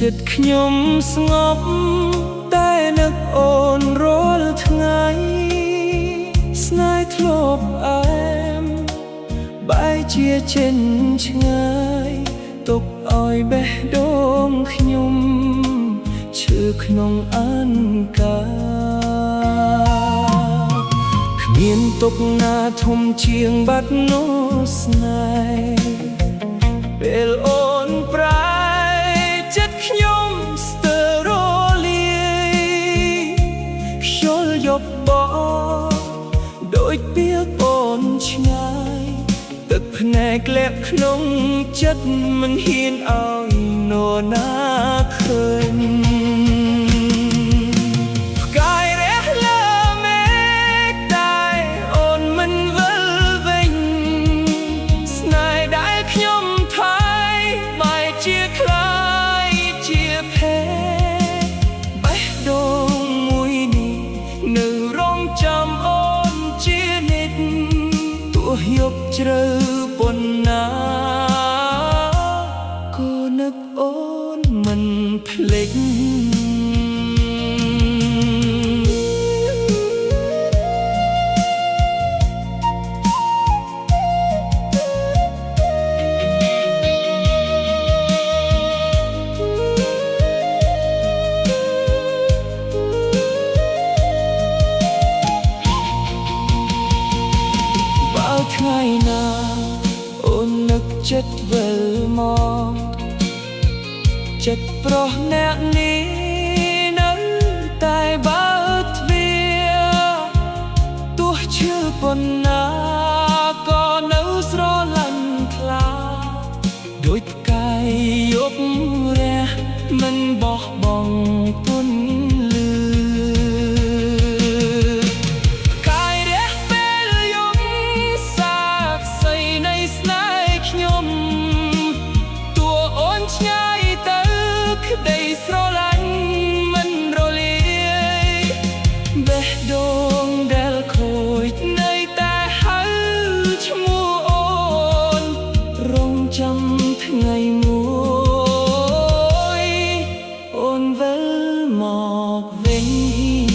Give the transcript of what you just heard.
ចិត្តខ្ញុំស្ងប់តែនឹកអូនរាល់ថ្ងៃស្នេហ៍ធ្លាប់អែមបែរជាចេញឆ្ងាយទុកឲ្យបេះដូងខ្ញុំឈឺក្នុងអង្ការគ្មានទុកណាធំជាងបាត់នោះស្នេហ៍ពេលអូនប្រែចិត្តខ្ញុំស្ទើររលាយខ្យល់យប់បោដូចពាក្យអូនឆ្ងាយទឹកភ្នែកលាក់ក្នុងចិត្តមិនហ៊ានឲ្យនរណាឃើញផ្កាយរះលើមេឃតែអូនមិនវិលវិញស្នេហ៍ដែលខ្ញុំថៃបែរជាខ្លាយជាភេទបេះដូងមួយនេះនៅរងចាំអូនជានិច្ចទោះយប់ជ្រៅប៉ុណ្ណាក៏នឹកអូនមិនភ្លេចថ្ងៃណាអូននឹកចិត្តវិលមកចិត្តប្រុសអ្នកនេះនៅតែបើកទ្វារទោះឈឺប៉ុណ្ណាក៏នៅស្រឡាញ់ខ្លាដូចផ្កាយយប់រះមិនបោះបង់ពន្លឺក្តីស្រឡាញ់មិនរលាយបេះដូងដែលខូចនៅតែហៅឈ្មោះអូនរងចាំថ្ងៃមួយអូនវិលមកវិញ